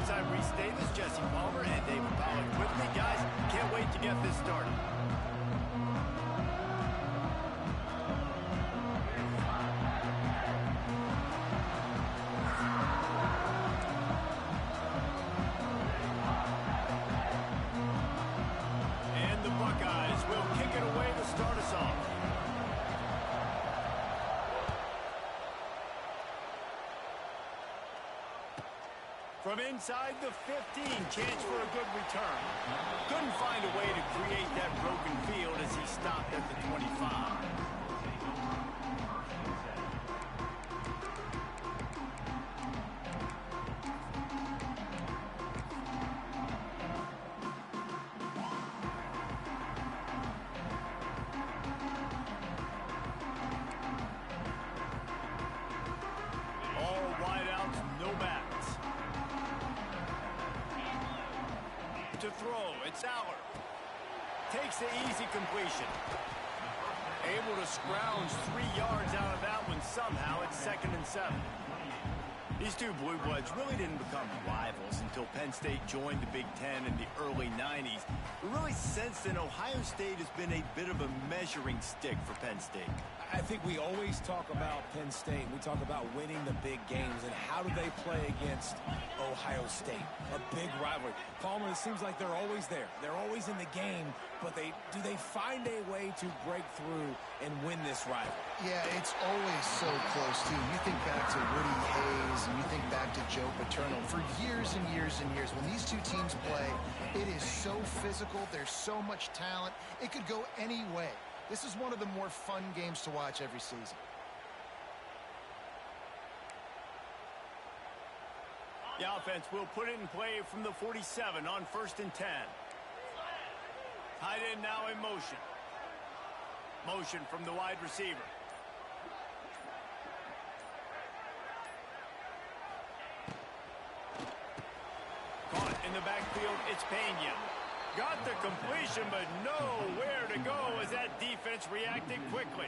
Courtside restate this. Jesse Palmer and David Pollack with me. Guys, can't wait to get this started. And the Buckeyes will kick it away to start us off. From inside the 15, chance for a good return. Couldn't find a way to create that broken field as he stopped at the 25. All wideouts, no backs. To throw, it's Aller. Takes the easy completion. Able to scrounge 3 yards out of that one somehow. It's 2nd and 7. These two Blue Bloods really didn't become rivals until Penn State joined the Big Ten in the early 90s. We really sensed that Ohio State has been a bit of a measuring stick for Penn State. I think we always talk about Penn State. We talk about winning the big games and how do they play against Ohio State, a big rivalry. Palmer, it seems like they're always there. They're always in the game, but do they find a way to break through and win this rivalry? Yeah, it's always so close, too. You think back to Woody Hayes and you think back to Joe Paterno. For years and years and years, when these two teams play, it is so physical. There's so much talent. It could go any way. This is one of the more fun games to watch every season. The offense will put it in play from the 47 on 1st and 10. Tight end now in motion. Motion from the wide receiver. Caught in the backfield, it's Pena. Got the completion, but nowhere to go as that defense reacted quickly.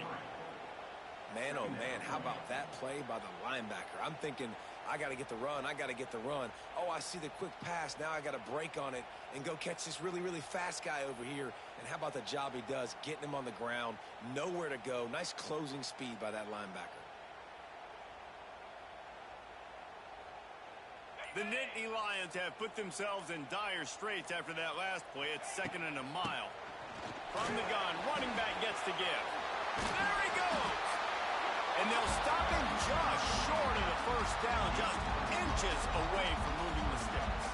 Man, oh man, how about that play by the linebacker? I'm thinking, I got to get the run, I got to get the run. Oh, I see the quick pass, now I got to break on it and go catch this really, really fast guy over here. And how about the job he does, getting him on the ground, nowhere to go. Nice closing speed by that linebacker. The Nittany Lions have put themselves in dire straits after that last play. It's 2nd and a mile. From the gun, running back gets to give. There he goes! And they'll stop him just short of the 1st down, just inches away from moving the sticks.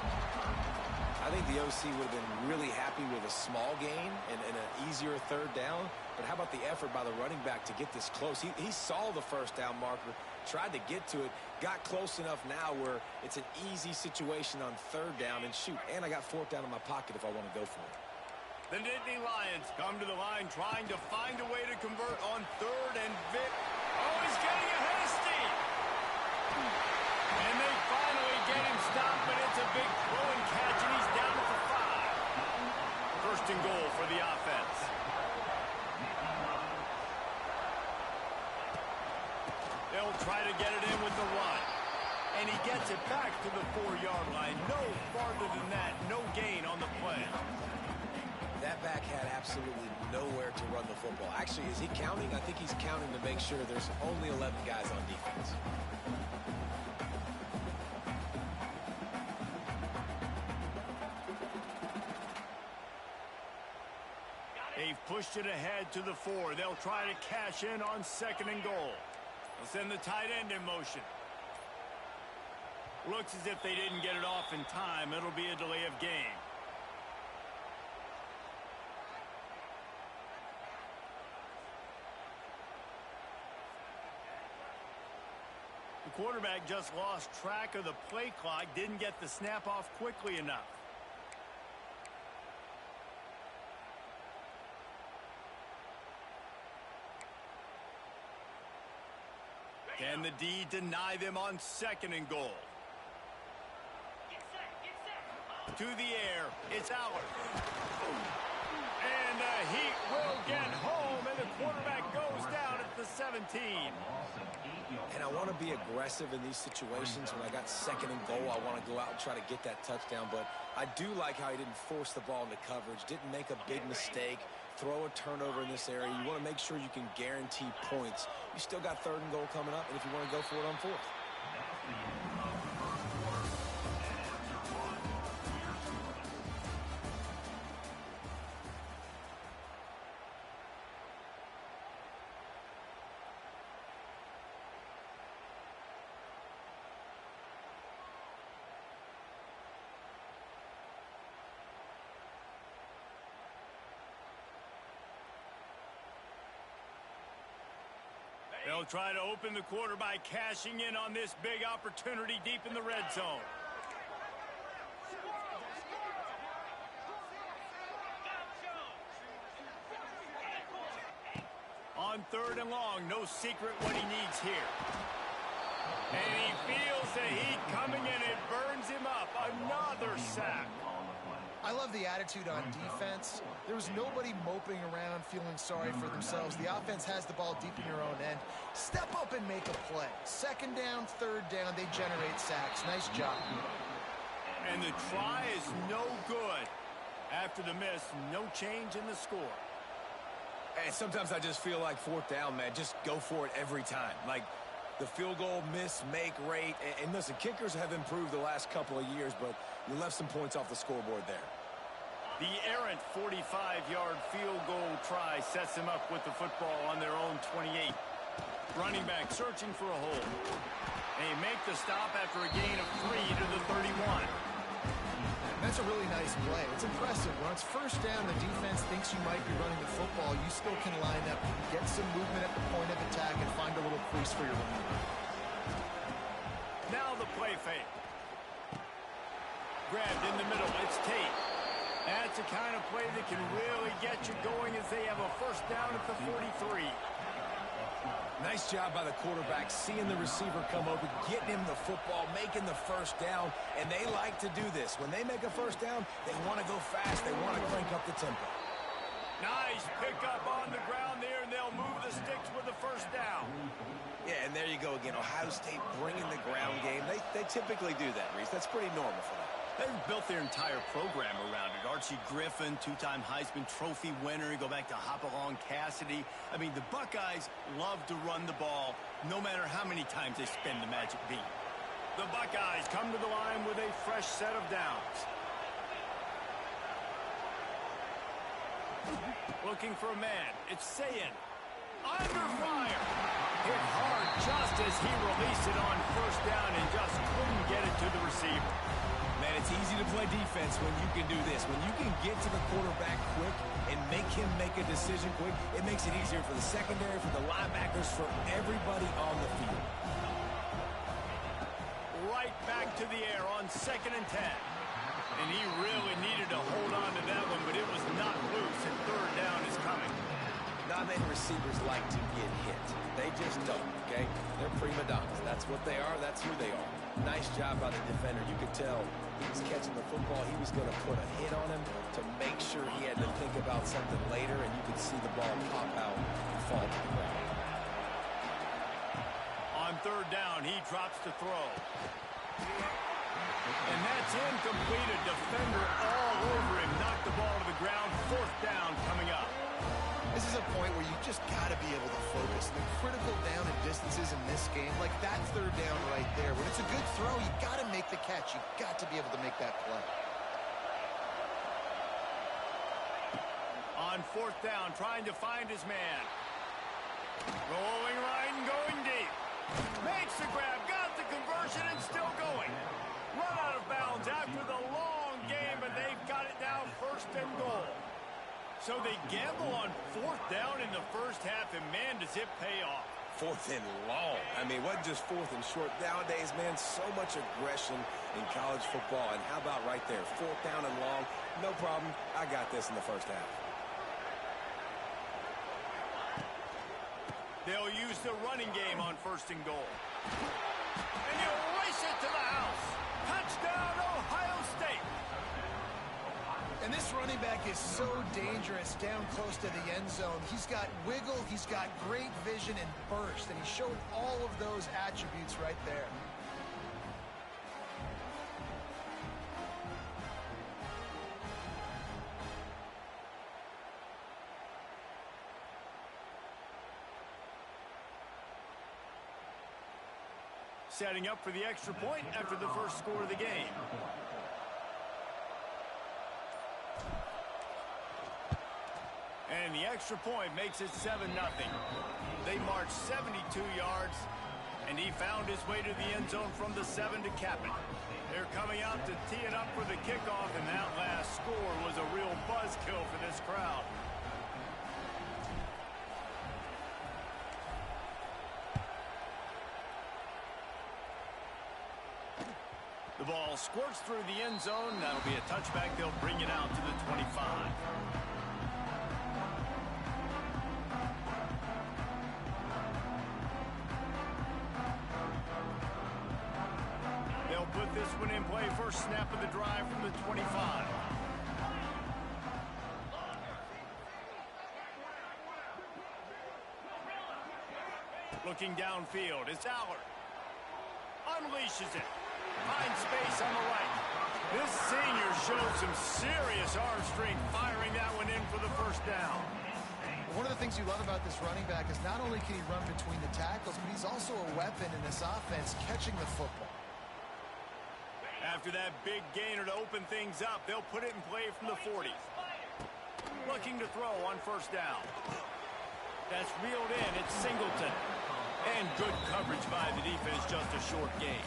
I think the OC would have been really happy with a small gain and an easier 3rd down. But how about the effort by the running back to get this close? He saw the 1st down marker, tried to get to it, got close enough now where it's an easy situation on 3rd down and shoot. And I got 4th down in my pocket if I want to go for it. The Nittany Lions come to the line trying to find a way to convert on 3rd and Vic. Oh, he's getting ahead of steam. And they finally get him stopped, but it's a big throw and catch, and he's down at the 5. 1st and goal for the offense. They'll try to get it in with the run. And he gets it back to the 4-yard line. No farther than that. No gain on the play. That back had absolutely nowhere to run the football. Actually, is he counting? I think he's counting to make sure there's only 11 guys on defense. They've pushed it ahead to the 4. They'll try to cash in on 2nd and goal. They'll send the tight end in motion. Looks as if they didn't get it off in time. It'll be a delay of game. The quarterback just lost track of the play clock, didn't get the snap off quickly enough. Can the D deny them on 2nd and goal? To the air, it's Aller. And the Heat will get home, and the quarterback goes down at the 17. And I I want to be aggressive in these situations. When I got second and goal, I want to go out and try to get that touchdown. But I do like how he didn't force the ball into coverage, didn't make a big mistake, throw a turnover in this area. You want to make sure you can guarantee points. You still got third and goal coming up, and if you want to go for it on fourth. They'll try to open the quarter by cashing in on this big opportunity deep in the red zone. On third and long, no secret what he needs here. And he feels the heat coming and it burns him up. Another sack. I love the attitude on defense. There was nobody moping around feeling sorry for themselves. The offense has the ball deep in your own end. Step up and make a play. Second down, third down, they generate sacks. Nice job. And the try is no good. After the miss, no change in the score. And sometimes I just feel like fourth down, man, just go for it every time. Like the field goal miss, make rate. And listen, kickers have improved the last couple of years, but you left some points off the scoreboard there. The errant 45-yard field goal try sets them up with the football on their own 28. Running back searching for a hole. They make the stop after a gain of 3 to the 31. That's a really nice play. It's impressive. When it's first down, the defense thinks you might be running the football. You still can line up, get some movement at the point of attack, and find a little crease for your running back. Now the play fake. Grabbed in the middle. It's Tate. That's the kind of play that can really get you going as they have a first down at the 43. Nice job by the quarterback, seeing the receiver come open, getting him the football, making the first down, and they like to do this. When they make a first down, they want to go fast. They want to crank up the tempo. Nice pickup on the ground there, and they'll move the sticks with the first down. Yeah, and there you go again. Ohio State bringing the ground game. They typically do that, Reese. That's pretty normal for them. They've built their entire program around it. Archie Griffin, two-time Heisman Trophy winner. You go back to Hopalong Cassidy. I mean, the Buckeyes love to run the ball, no matter how many times they spin the magic beat. The Buckeyes come to the line with a fresh set of downs. Looking for a man. It's Sayin. Under fire. Hit hard just as he released it on first down and just couldn't get it to the receiver. Man, it's easy to play defense when you can do this. When you can get to the quarterback quick and make him make a decision quick, it makes it easier for the secondary, for the linebackers, for everybody on the field. Right back to the air on 2nd and 10. And he really needed to hold on to that one, but it was not loose, and third down is coming. Not many receivers like to get hit. They just don't, okay? They're prima donnas. That's what they are. That's who they are. Nice job by the defender. You could tell he was catching the football. He was going to put a hit on him to make sure he had to think about something later, and you could see the ball pop out and fall to the ground. On third down, he drops to throw. And that's incomplete. A defender all over him. Knocked the ball to the ground. Fourth down coming up. This is a point where you just got to be able to focus. The critical down and distances in this game, like that third down right there. When it's a good throw, you got to make the catch. You got to be able to make that play. On fourth down, trying to find his man. Rolling right and going deep. Makes the grab, got the conversion, and still going. Run out of bounds after the long game, and they've got it now first and goal. So they gamble on fourth down in the first half, and man, does it pay off. Fourth and long. I mean, it wasn't just fourth and short. Nowadays, man, so much aggression in college football. And how about right there? Fourth down and long. No problem. I got this in the first half. They'll use the running game on first and goal. And he'll race it to the house. Touchdown, Ohio State. And this running back is so dangerous down close to the end zone. He's got wiggle, he's got great vision and burst, and he showed all of those attributes right there. Setting up for the extra point after the first score of the game. And the extra point makes it 7-0. They marched 72 yards, and he found his way to the end zone from the 7 to cap it. They're coming out to tee it up for the kickoff, and that last score was a real buzzkill for this crowd. The ball squirts through the end zone. That'll be a touchback. They'll bring it out to the 25. They'll put this one in play. First snap of the drive from the 25. Looking downfield, it's Allard. Unleashes it. Finds space on the right. This senior showed some serious arm strength firing that one in for the first down. One of the things you love about this running back is not only can he run between the tackles, but he's also a weapon in this offense catching the football. After that big gainer to open things up, they'll put it in play from the 40. Looking to throw on first down. That's reeled in. It's Singleton. And good coverage by the defense, just a short gain.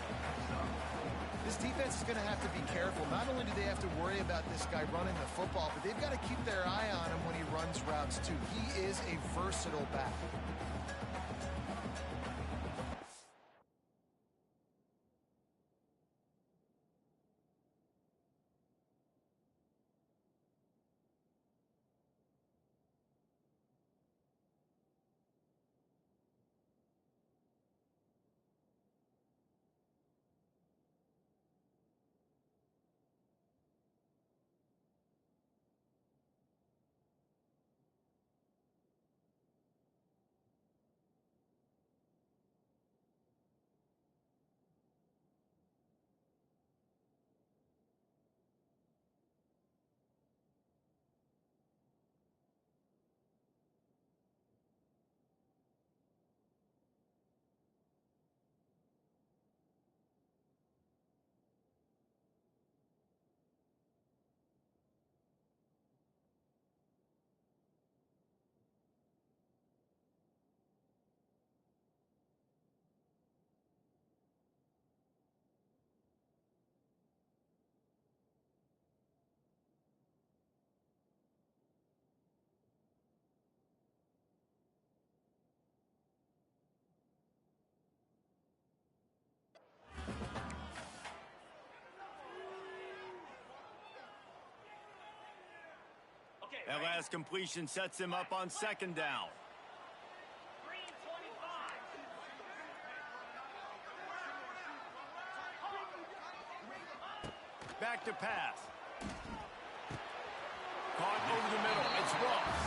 This defense is going to have to be careful. Not only do they have to worry about this guy running the football, but they've got to keep their eye on him when he runs routes too. He is a versatile back. That last completion sets him up on second down. Back to pass. Caught over the middle. It's Ross.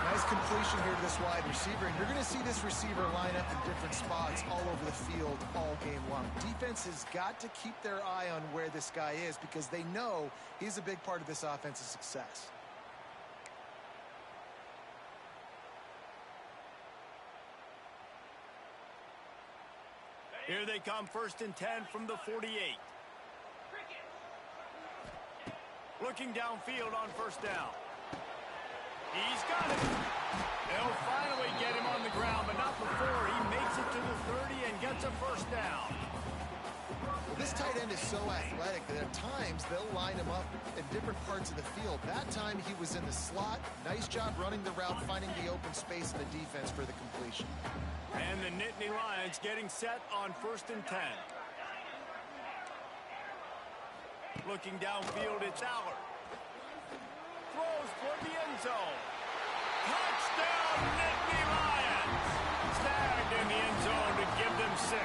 Nice completion here to this wide receiver, and you're going to see this receiver line up in different spots all over the field all game long. Defense has got to keep their eye on where this guy is because they know he's a big part of this offense's success. Here they come, 1st and 10 from the 48. Looking downfield on first down. He's got it. They'll finally get him on the ground, but not before he makes it to the 30 and gets a first down. Well, this tight end is so athletic that at times they'll line him up in different parts of the field. That time he was in the slot. Nice job running the route, finding the open space in the defense for the completion. And the Nittany Lions getting set on 1st and 10. Looking downfield, it's Allard. Throws toward the end zone. Touchdown, Nittany Lions! Snagged in the end zone to give them 6.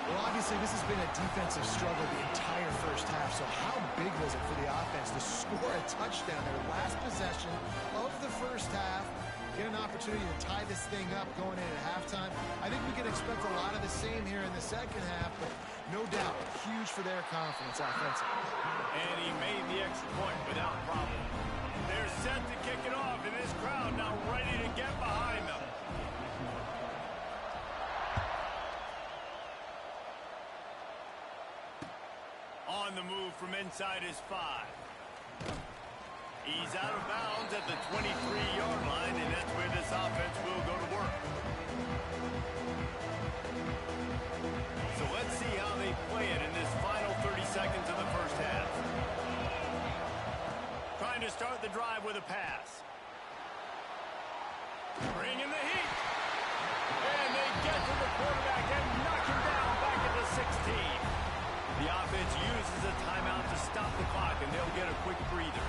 Well, obviously, this has been a defensive struggle the entire first half, so how big was it for the offense to score a touchdown, their last possession of the first half, get an opportunity to tie this thing up going in at halftime? I think we can expect a lot of the same here in the second half, but no doubt, huge for their confidence offensively. And he made the extra point without problem. They're set to kick it off, and this crowd now ready to get behind them. On the move from inside his 5. He's out of bounds at the 23-yard line, and that's where this offense will go to work. So let's see how they play it in this final 30 seconds of the first half. Trying to start the drive with a pass. Bringing the heat. And they get to the quarterback and knock him down back at the 16. The offense uses a timeout to stop the clock, and they'll get a quick breather.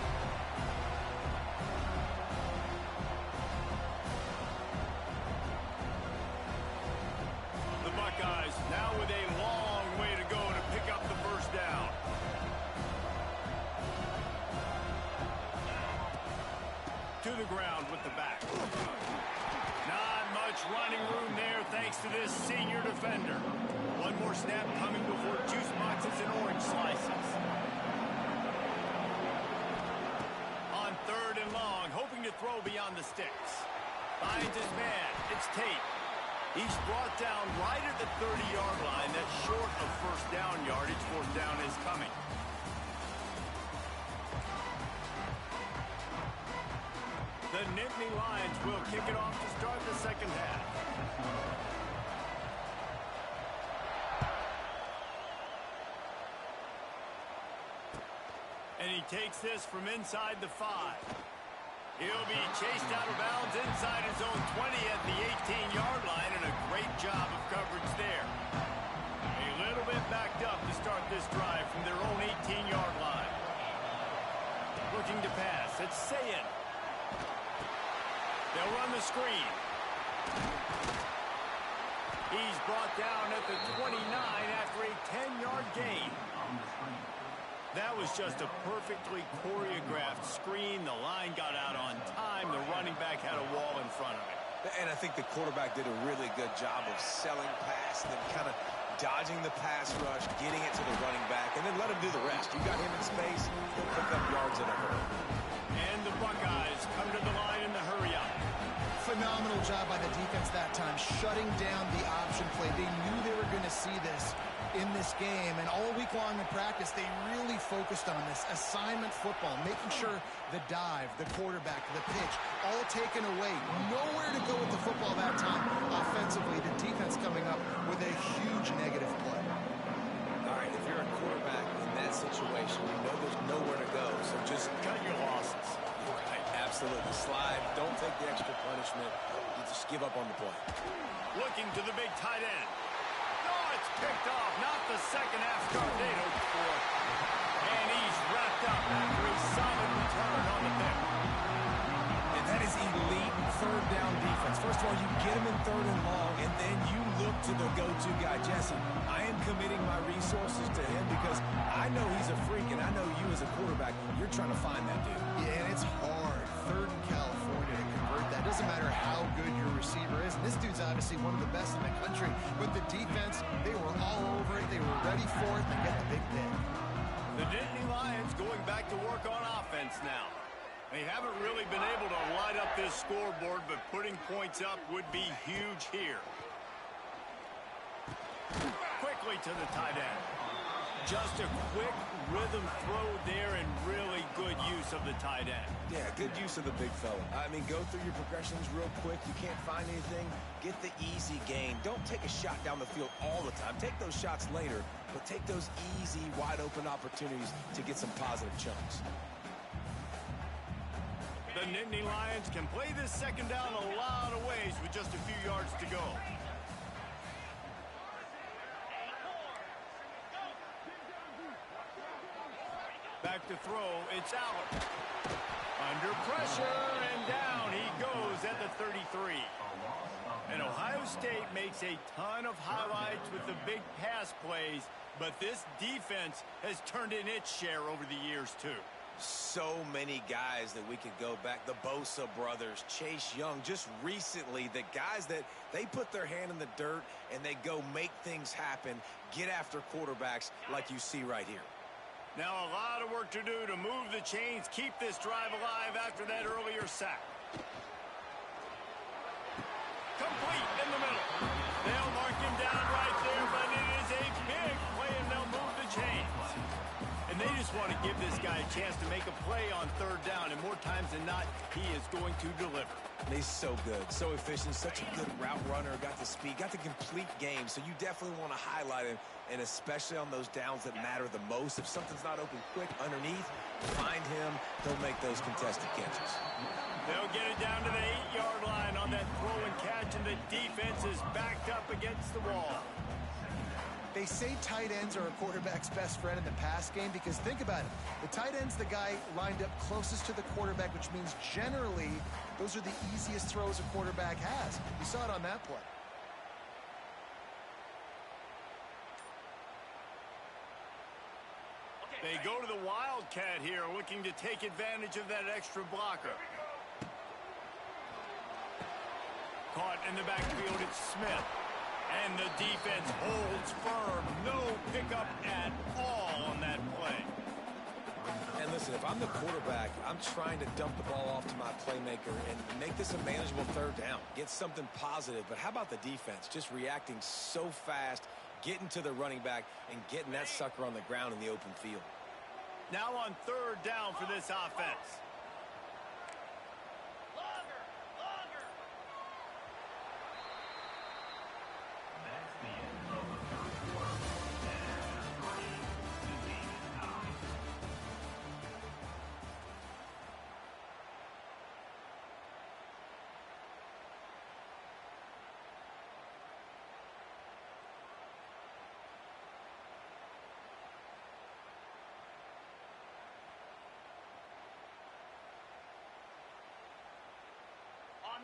The Buckeyes now with a long way to go to pick up the first down. To the ground with the back. Not much running room there thanks to this senior defender. One more snap coming before juice boxes and orange slices. On 3rd and long, hoping to throw beyond the sticks. Finds his man. It's Tate. He's brought down right at the 30-yard line. That's short of first down yardage. Fourth down is coming. The Nittany Lions will kick it off to start the second half. And he takes this from inside the 5. He'll be chased out of bounds inside his own 20 at the 18-yard line, and a great job of coverage there. A little bit backed up to start this drive from their own 18-yard line. Looking to pass. It's Sayin. They'll run the screen. He's brought down at the 29 after a 10-yard gain. That was just a perfectly choreographed screen. The line got out on time. The running back had a wall in front of him. And I think the quarterback did a really good job of selling past and kind of dodging the pass rush, getting it to the running back, and then let him do the rest. You got him in space, he'll pick up yards in a hurry. And the Buckeyes come to the line in the hurry up. Phenomenal job by the defense that time, shutting down the option play. They knew they were going to see this in this game, and all week long in practice, they really focused on this assignment football, making sure the dive, the quarterback, the pitch, all taken away. Nowhere to go with the football that time. Offensively, the defense coming up with a huge negative play. All right, if you're a quarterback in that situation, you know there's nowhere to go, so just Cut your losses. right, absolutely slide. Don't take the extra punishment. You just give up on the play. Looking to the big tight end. Oh, it's picked off. Not the second half start they'd hoped for. And he's wrapped up after a solid return on the pick. And that is elite third down defense. First of all, you get him in 3rd and long, and then you look to the go-to guy, Jesse. I am committing my resources to him because I know he's a freak, and I know you as a quarterback, you're trying to find that dude. Yeah, and it's hard. 3rd in California to convert that. Doesn't matter how good your receiver is. And this dude's obviously one of the best in the country. But the defense, they were all over it. They were ready for it. They get the big pick. The Nittany Lions going back to work on offense now. They haven't really been able to light up this scoreboard, but putting points up would be huge here. Quickly to the tight end. Just a quick rhythm throw there and really good use of the tight end. Yeah, good use of the big fella. I mean, go through your progressions real quick. You can't find anything. Get the easy gain. Don't take a shot down the field all the time. Take those shots later, but take those easy, wide-open opportunities to get some positive chunks. The Nittany Lions can play this second down a lot of ways with just a few yards to go. Back to throw, it's Allen. Under pressure, and down he goes at the 33. And Ohio State may makes a ton of highlights with the big pass plays, but this defense has turned in its share over the years, too. So many guys that we could go back. The Bosa brothers, Chase Young, just recently, the guys that they put their hand in the dirt and they go make things happen, get after quarterbacks like you see right here. Now a lot of work to do to move the chains, keep this drive alive after that earlier sack. Complete in the middle. They'll mark him down right there, but it is a big play, and they'll move the chains. And they just want to give this guy a chance to make a play on third down, and more times than not, he is going to deliver. He's so good, so efficient, such a good route runner, got the speed, got the complete game, so you definitely want to highlight him, and especially on those downs that matter the most. If something's not open quick underneath, find him, he'll make those contested catches. They'll get it down to the 8-yard line on that throw and catch, and the defense is backed up against the wall. They say tight ends are a quarterback's best friend in the pass game because think about it. The tight end's the guy lined up closest to the quarterback, which means generally those are the easiest throws a quarterback has. You saw it on that play. They go to the Wildcat here, looking to take advantage of that extra blocker. Caught in the backfield, it's Smith. And the defense holds firm. No pickup at all on that play. And listen, if I'm the quarterback, I'm trying to dump the ball off to my playmaker and make this a manageable third down. Get something positive. But how about the defense? Just reacting so fast, getting to the running back, and getting that sucker on the ground in the open field. Now on third down for this offense.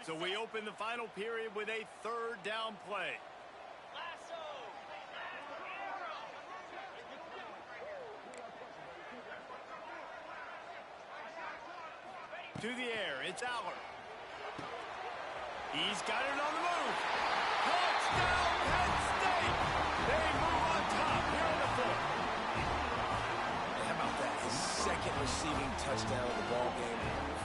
So we open the final period with a third down play. To the air, it's Aller. He's got it on the move. Touchdown, Penn State! They move on top here in the fourth. And how about that? His second receiving touchdown of the ball game.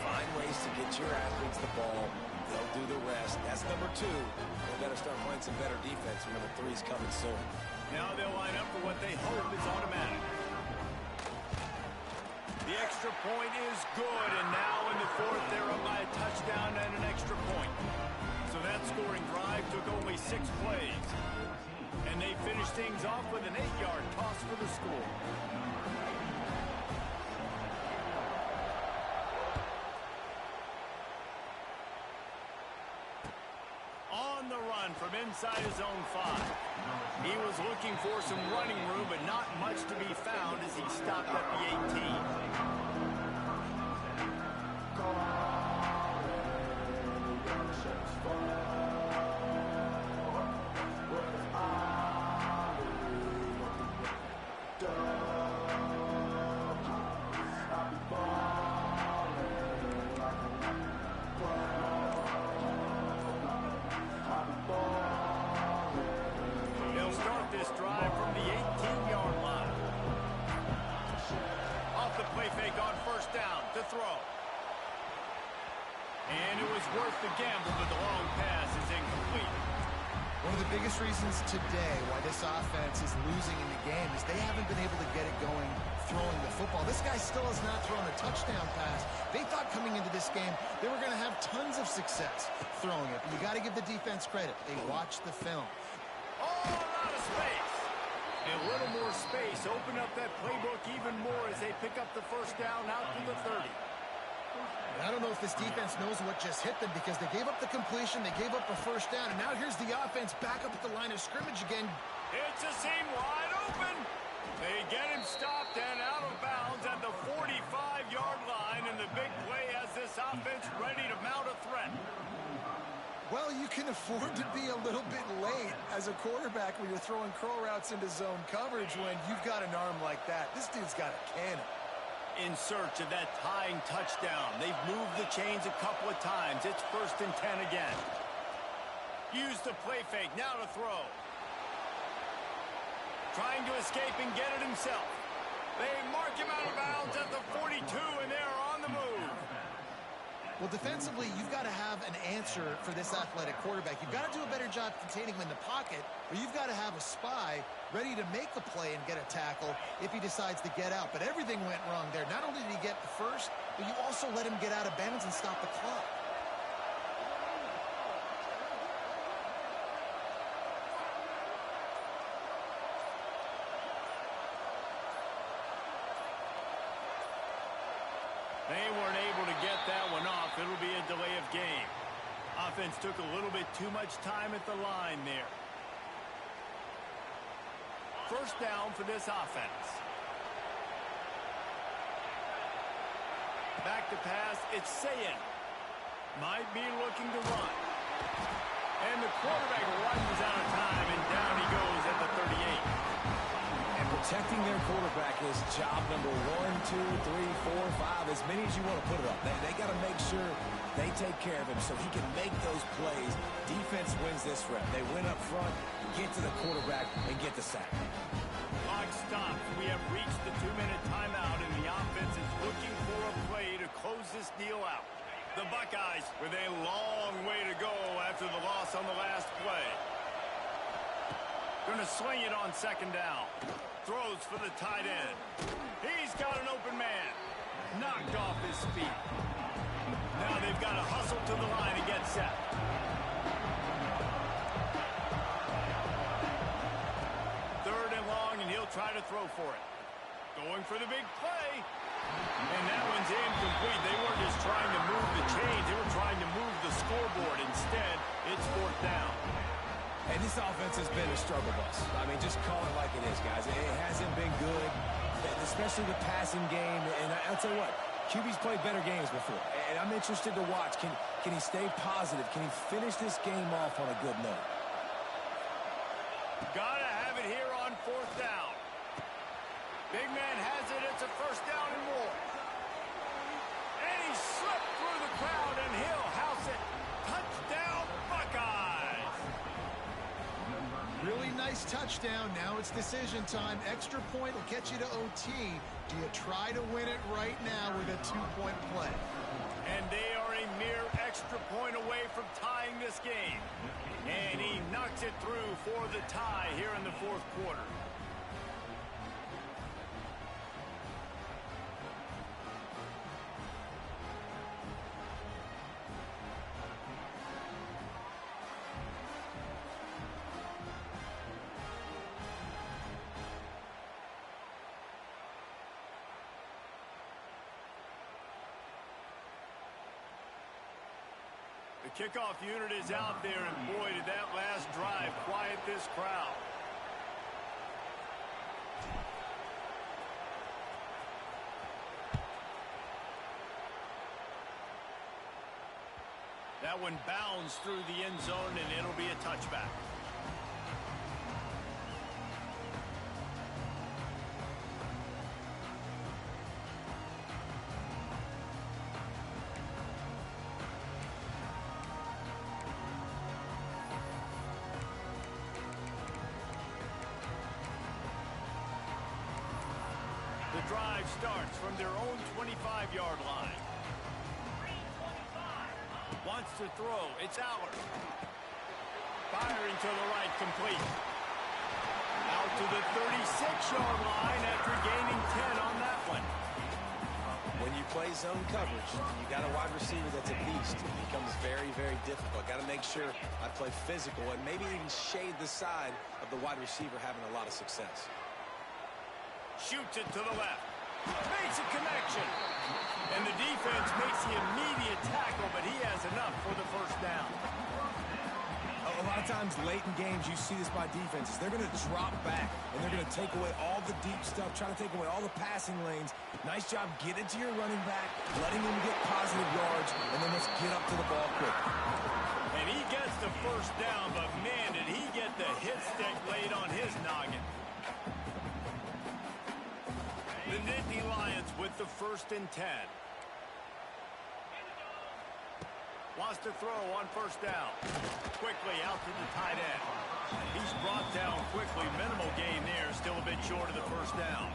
Find ways to get your athletes the ball. They'll do the rest. That's number 2. They better start playing some better defense. Number 3 is coming soon. Now they'll line up for what they hope is automatic. The extra point is good, and now in the fourth, they're up by a touchdown and an extra point. So that scoring drive took only 6 plays. And they finished things off with an 8-yard toss for the score. On the run from inside his own 5. He was looking for some running room, but not much to be found as he stopped at the 18. Throw. And it was worth the gamble, but the long pass is incomplete. One of the biggest reasons today why this offense is losing in the game is they haven't been able to get it going throwing the football. This guy still has not thrown a touchdown pass. They thought coming into this game they were going to have tons of success throwing it. But you got to give the defense credit. They watched the film. Oh, a lot of space. A little more space. Open up that playbook even more as they pick up the first down out to the 30. I don't know if this defense knows what just hit them because they gave up the completion, they gave up a first down, and now here's the offense back up at the line of scrimmage again. It's a seam wide open. They get him stopped and out of bounds at the 45-yard line, and the big play has this offense ready to mount a threat. Well, you can afford to be a little bit late as a quarterback when you're throwing curl routes into zone coverage when you've got an arm like that. This dude's got a cannon. In search of that tying touchdown. They've moved the chains a couple of times. It's 1st and 10 again. Use the play fake. Now to throw. Trying to escape and get it himself. They mark him out of bounds at the 42, and they're on the move. Well, defensively, you've got to have an answer for this athletic quarterback. You've got to do a better job containing him in the pocket, or you've got to have a spy ready to make the play and get a tackle if he decides to get out. But everything went wrong there. Not only did he get the first, but you also let him get out of bounds and stop the clock. They weren't able to get that one off. It'll be a delay of game. Offense took a little bit too much time at the line there. 1st down for this offense. Back to pass. It's Sayin. Might be looking to run. And the quarterback runs out of time, and down he goes at the 38. Protecting their quarterback is job number 1, 2, 3, 4, 5, as many as you want to put it up. They got to make sure they take care of him so he can make those plays. Defense wins this rep. They win up front, get to the quarterback, and get the sack. Clock stops. We have reached the 2-minute timeout, and the offense is looking for a play to close this deal out. The Buckeyes with a long way to go after the loss on the last play. Going to sling it on 2nd down. Throws for the tight end. He's got an open man. Knocked off his feet. Now they've got to hustle to the line and get set. 3rd and long, and he'll try to throw for it. Going for the big play. And that one's incomplete. They weren't just trying to move the chains. They were trying to move the scoreboard. Instead, it's 4th down. And this offense has been a struggle bus. I mean, just call it like it is, guys. It hasn't been good, especially the passing game. And I'll tell you what, QB's played better games before. And I'm interested to watch. Can he stay positive? Can he finish this game off on a good note? Gotta have it here on 4th down. Big man has it. It's a 1st down and more. And he slipped through the crowd, and he'll house it. Touchdown, Buckeyes. Really nice touchdown. Now it's decision time. Extra point will get you to OT. Do you try to win it right now with a 2-point play? And they are a mere extra point away from tying this game. And he knocks it through for the tie here in the 4th quarter. The kickoff unit is out there, and boy, did that last drive quiet this crowd. That one bounds through the end zone, and it'll be a touchback. The drive starts from their own 25-yard line. Wants to throw. It's Allard. Firing to the right, complete. Out to the 36-yard line after gaining 10 on that one. When you play zone coverage, you got a wide receiver that's a beast. It becomes very, very difficult. Got to make sure I play physical and maybe even shade the side of the wide receiver having a lot of success. Shoots it to the left. Makes a connection. And the defense makes the immediate tackle, but he has enough for the 1st down. A lot of times late in games, you see this by defenses. They're going to drop back, and they're going to take away all the deep stuff, trying to take away all the passing lanes. Nice job getting to your running back, letting him get positive yards, and then let's get up to the ball quick. And he gets with the 1st and 10. Wants to throw on 1st down. Quickly out to the tight end. He's brought down quickly. Minimal gain there. Still a bit short of the 1st down.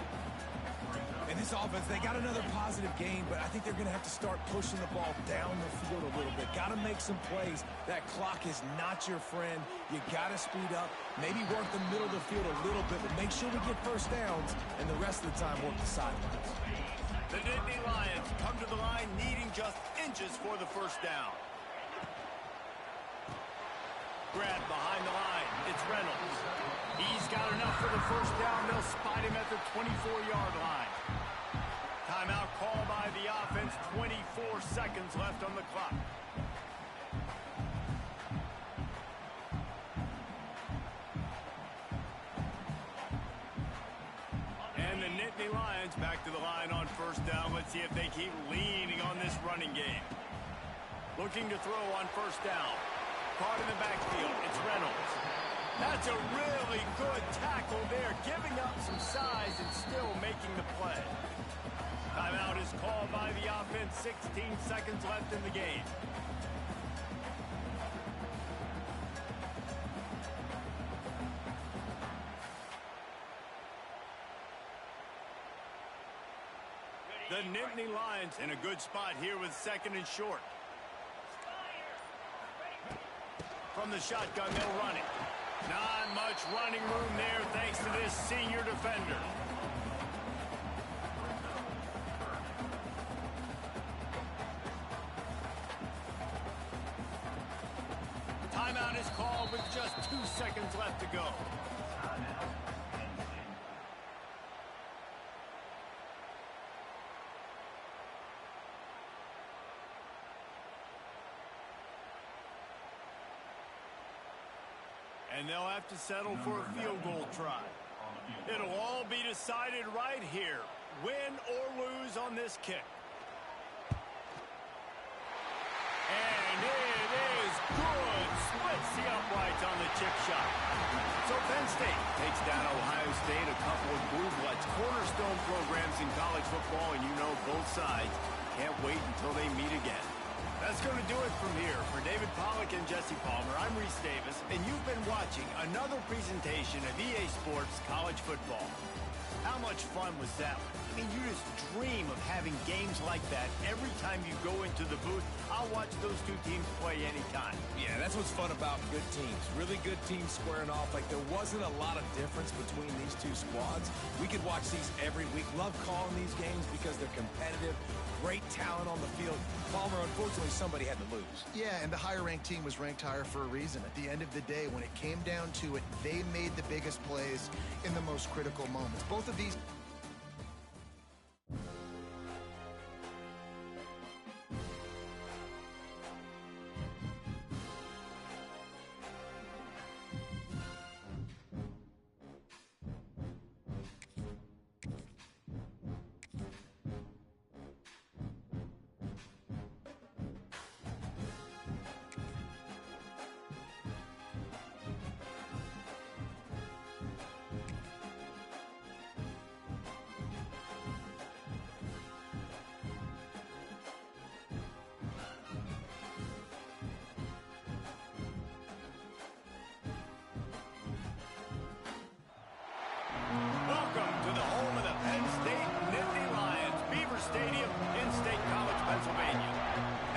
In this offense, they got another positive gain, but I think they're going to have to start pushing the ball down the field a little bit. Got to make some plays. That clock is not your friend. You got to speed up. Maybe work the middle of the field a little bit, but make sure we get 1st downs, and the rest of the time work the sidelines. The Nittany Lions come to the line needing just inches for the 1st down. Grab behind the line. It's Reynolds. He's got enough for the 1st down. They'll spot him at the 24-yard line. Timeout called by the offense. 24 seconds left on the clock. And the Nittany Lions back to the line on 1st down. Let's see if they keep leaning on this running game. Looking to throw on 1st down. Caught in the backfield. It's Reynolds. That's a really good tackle there, giving up some size and still making the play. Timeout is called by the offense. 16 seconds left in the game. The Nittany Lions in a good spot here with 2nd and short. From the shotgun, they'll run it. Not much running room there thanks to this senior defender. Timeout is called with just 2 seconds left to go. And they'll have to settle for a field goal try. It'll all be decided right here. Win or lose on this kick. And it is good. Splits the uprights on the chip shot. So Penn State takes down Ohio State, a couple of blue bloods, cornerstone programs in college football, and you know both sides can't wait until they meet again. That's going to do it from here. For David Pollack and Jesse Palmer, I'm Reese Davis, and you've been watching another presentation of EA Sports College Football. How much fun was that one? I mean, you just dream of having games like that every time you go into the booth. I'll watch those two teams play anytime. Yeah, that's what's fun about good teams. Really good teams squaring off. Like, there wasn't a lot of difference between these two squads. We could watch these every week. Love calling these games because they're competitive. Great talent on the field. Palmer, unfortunately, somebody had to lose. Yeah, and the higher-ranked team was ranked higher for a reason. At the end of the day, when it came down to it, they made the biggest plays in the most critical moments. Both of these... Welcome to the home of the Penn State Nittany Lions, Beaver Stadium in State College, Pennsylvania.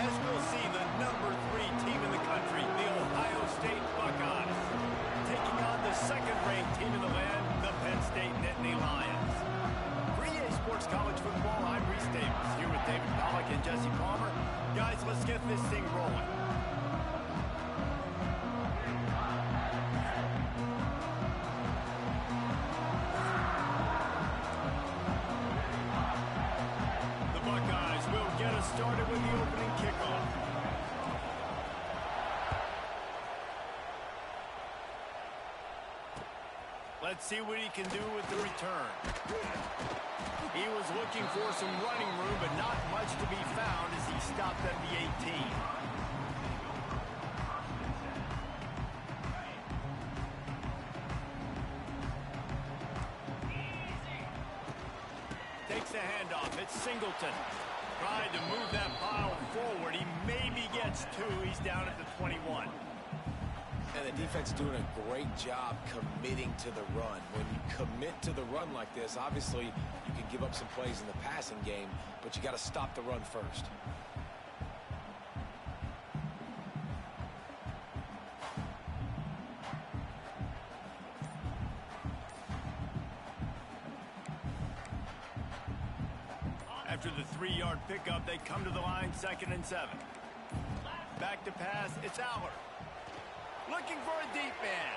As we'll see, the #3 team in the country, the Ohio State Buckeyes, taking on the 2nd-ranked team in the land, the Penn State Nittany Lions. For EA Sports College Football, I'm Reese Davis, here with David Pollack and Jesse Palmer. Guys, let's get this thing rolling. Started with the opening kickoff. Let's see what he can do with the return. He was looking for some running room, but not much to be found as he stopped at the 18. Takes the handoff. It's Singleton. Tried to move that pile forward. He maybe gets 2. He's down at the 21. And the defense doing a great job committing to the run. When you commit to the run like this, obviously you can give up some plays in the passing game, but you got to stop the run first. After the 3-yard pickup, they come to the line, 2nd and 7. Back to pass, it's Aller. Looking for a deep man.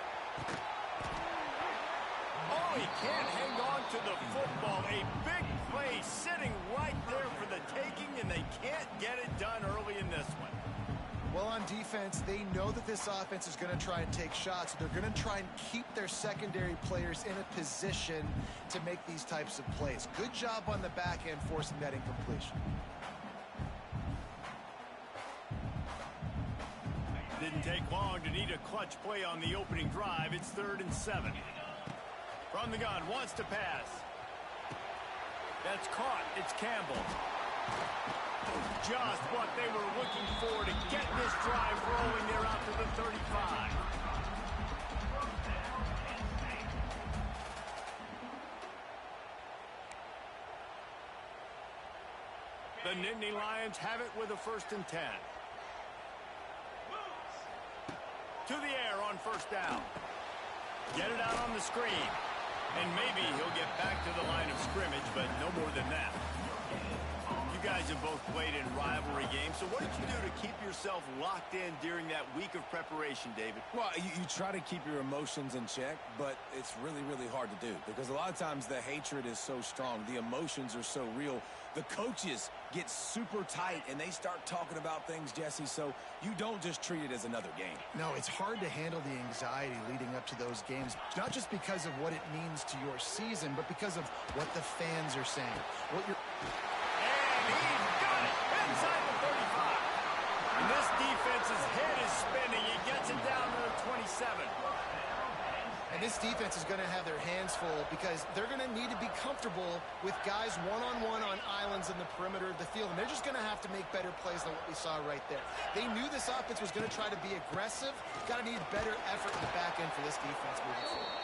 Oh, he can't hang on to the football. A big play sitting right there for the taking, and they can't get it done early in this one. Well, on defense, they know that this offense is going to try and take shots. They're going to try and keep their secondary players in a position to make these types of plays. Good job on the back end forcing that incompletion. Didn't take long to need a clutch play on the opening drive. It's 3rd and 7. From the gun, wants to pass. That's caught. It's Campbell. Just what they were looking for to get this drive rolling there out to the 35. The Nittany Lions have it with a 1st and 10. To the air on 1st down. Get it out on the screen. And maybe he'll get back to the line of scrimmage, but no more than that. You guys have both played in rivalry games, so what did you do to keep yourself locked in during that week of preparation, David? Well, you try to keep your emotions in check, but it's really, really hard to do because a lot of times the hatred is so strong. The emotions are so real. The coaches get super tight, and they start talking about things, Jesse, so you don't just treat it as another game. No, it's hard to handle the anxiety leading up to those games, not just because of what it means to your season, but because of what the fans are saying, what you're... And he's got it inside the 35. And this defense's head is spinning. He gets it down to the 27. And this defense is going to have their hands full because they're going to need to be comfortable with guys one-on-one on islands in the perimeter of the field. And they're just going to have to make better plays than what we saw right there. They knew this offense was going to try to be aggressive. Got to need better effort in the back end for this defense moving forward.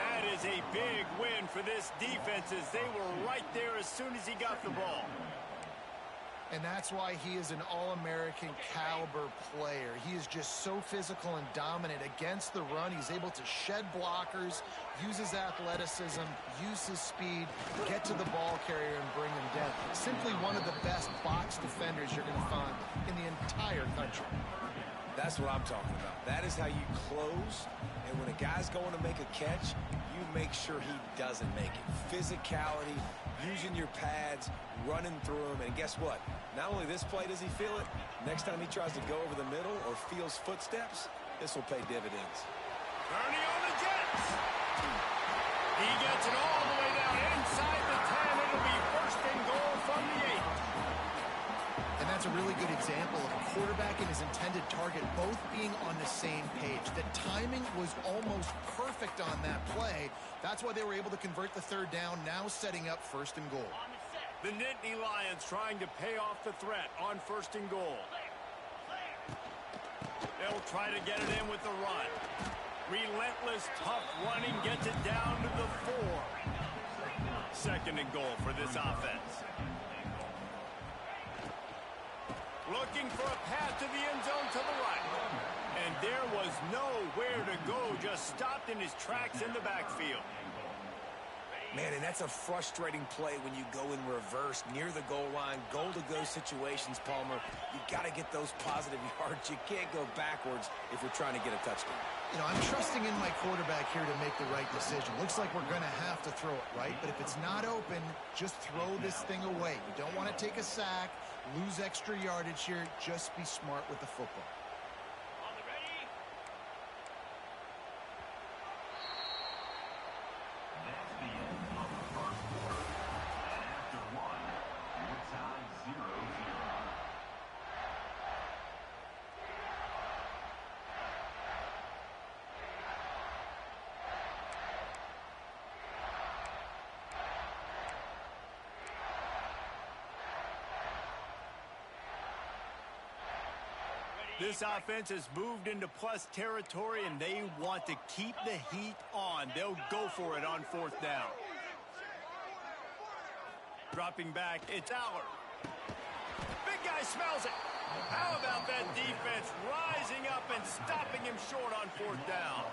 That is a big win for this defense as they were right there as soon as he got the ball. And that's why he is an All-American caliber player. He is just so physical and dominant against the run. He's able to shed blockers, use his athleticism, use his speed, get to the ball carrier and bring him down. Simply one of the best box defenders you're going to find in the entire country. That's what I'm talking about. That is how you close. And when a guy's going to make a catch, you make sure he doesn't make it. Physicality, using your pads, running through them. And guess what? Not only this play does he feel it, next time he tries to go over the middle or feels footsteps, this will pay dividends. Ernie on the Jets. He gets it all the way down inside the 10. It'll be 1st and goal from the 8. And that's a really good example of a quarterback and his intended target both being on the same page. The timing was almost perfect on that play. That's why they were able to convert the 3rd down, now setting up 1st and goal. The Nittany Lions trying to pay off the threat on 1st and goal. They'll try to get it in with the run. Relentless, tough running gets it down to the 4. 2nd and goal for this offense. Looking for a path to the end zone to the right. And there was nowhere to go, just stopped in his tracks in the backfield. Man, and that's a frustrating play when you go in reverse near the goal line, goal-to-go situations, Palmer. You got to get those positive yards. You can't go backwards if you're trying to get a touchdown. You know, I'm trusting in my quarterback here to make the right decision. Looks like we're going to have to throw it, right? But if it's not open, just throw this thing away. You don't want to take a sack, lose extra yardage here. Just be smart with the football. This offense has moved into plus territory, and they want to keep the heat on. They'll go for it on 4th down. Dropping back, it's Aller. Big guy smells it. How about that defense rising up and stopping him short on 4th down?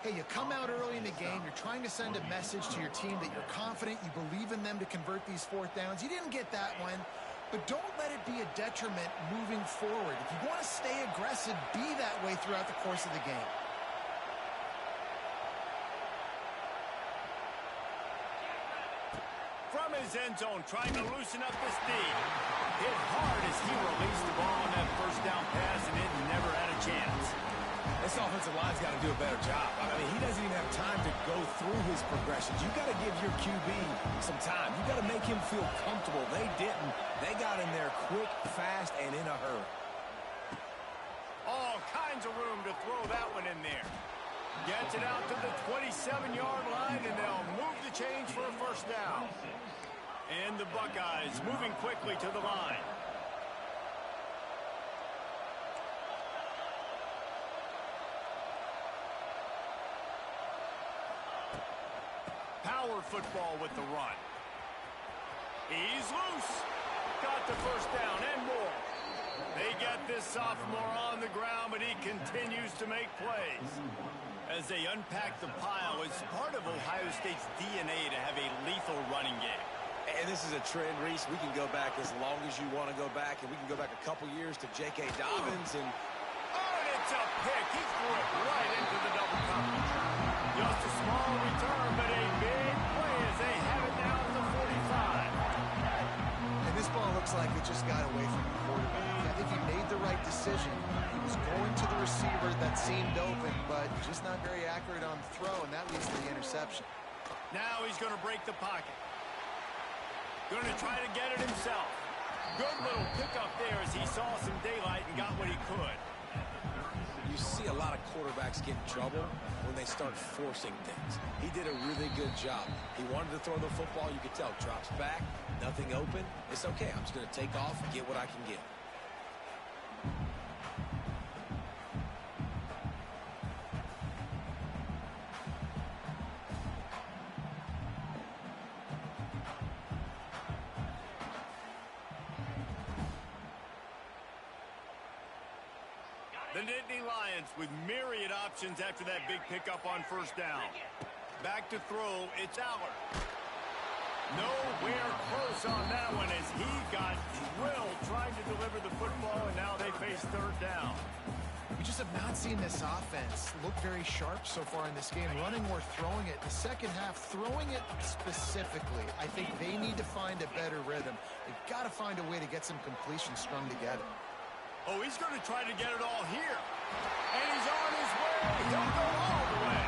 Hey, you come out early in the game, you're trying to send a message to your team that you're confident, you believe in them to convert these 4th downs. You didn't get that one, but don't let it be a detriment moving forward. If you want to stay aggressive, be that way throughout the course of the game. From his end zone, trying to loosen up this D. Hit hard as he released the ball on that 1st down pass, and it never had a chance. This offensive line's got to do a better job. I mean, he doesn't even have time to go through his progressions. You got to give your QB some time. You got to make him feel comfortable. They didn't. They got in there quick, fast, and in a hurry. All kinds of room to throw that one in there. Gets it out to the 27-yard line, and they'll move the chains for a 1st down. And the Buckeyes moving quickly to the line. Power football with the run. He's loose. Got the 1st down and more. They get this sophomore on the ground, but he continues to make plays. As they unpack the pile, it's part of Ohio State's DNA to have a lethal running game. And this is a trend, Reese. We can go back as long as you want to go back, and we can go back a couple years to J.K. Dobbins. And it's a pick. He threw it right into the double coverage. Just a small return, but a big play as they have it down to the 45. And this ball looks like it just got away from the quarterback. I think he made the right decision. He was going to the receiver that seemed open, but just not very accurate on the throw, and that leads to the interception. Now he's going to break the pocket. Going to try to get it himself. Good little pickup there as he saw some daylight and got what he could. you see a lot of quarterbacks get in trouble when they start forcing things. He did a really good job. He wanted to throw the football. You could tell. Drops back, nothing open. It's okay. I'm just going to take off and get what I can get. The Nittany Lions with myriad options after that big pickup on first down. Back to throw, it's Aller. Nowhere close on that one as he got drilled trying to deliver the football, and now they face third down. We just have not seen this offense look very sharp so far in this game, running or throwing it. The second half, throwing it specifically, I think they need to find a better rhythm. They've got to find a way to get some completions strung together. Oh, he's going to try to get it all here. And he's on his way. He'll go all the way.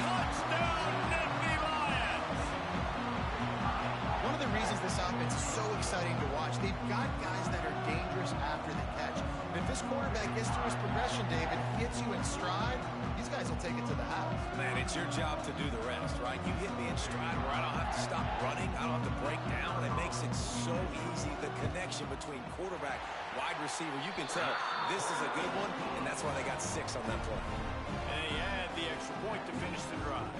Touchdown, Nittany Lions! One of the reasons this offense is so exciting to watch, they've got guys that are dangerous after the catch. And if this quarterback gets through his progression, David, hits you in stride, these guys will take it to the house. Man, it's your job to do the rest, right? You hit me in stride where I don't have to stop running. I don't have to break down. It makes it so easy, the connection between quarterback, wide receiver. You can tell this is a good one, and that's why they got 6 on that play. And he had the extra point to finish the drive.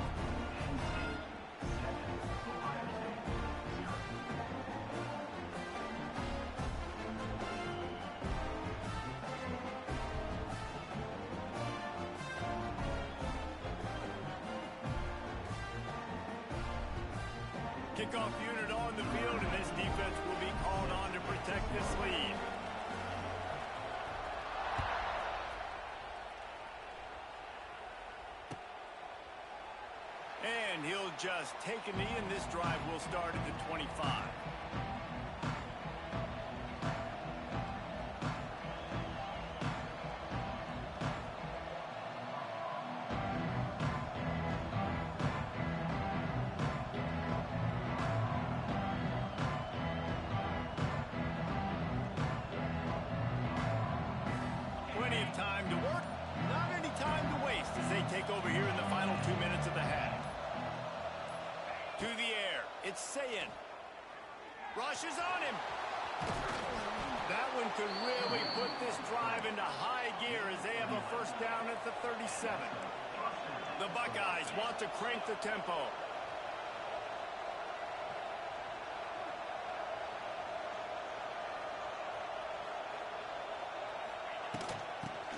Kickoff unit on the field, and this defense will be called on to protect this lead. And he'll just take a knee, and this drive will start at the 25. Plenty of time to work, not any time to waste as they take over here in the final 2 minutes of the half. To the air, it's Sayin. Rushes on him. That one could really put this drive into high gear as they have a first down at the 37. The Buckeyes want to crank the tempo.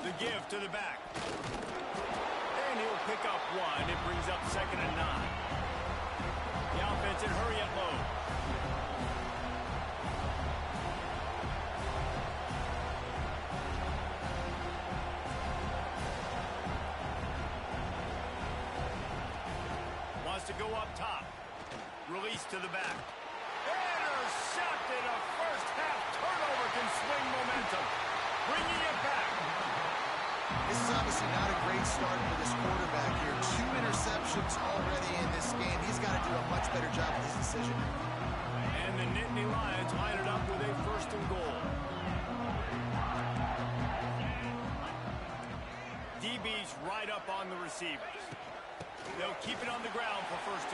The give to the back. And he'll pick up one. It brings up 2nd and 9. The offense in hurry up mode. Wants to go up top. Release to the back. Intercepted. A first half turnover can swing momentum. Bringing it back. This is obviously not a great start for this quarterback here. 2 interceptions already in this game. He's got to do a much better job with his decision. And the Nittany Lions line it up with a 1st and goal. DB's right up on the receivers. They'll keep it on the ground for 1st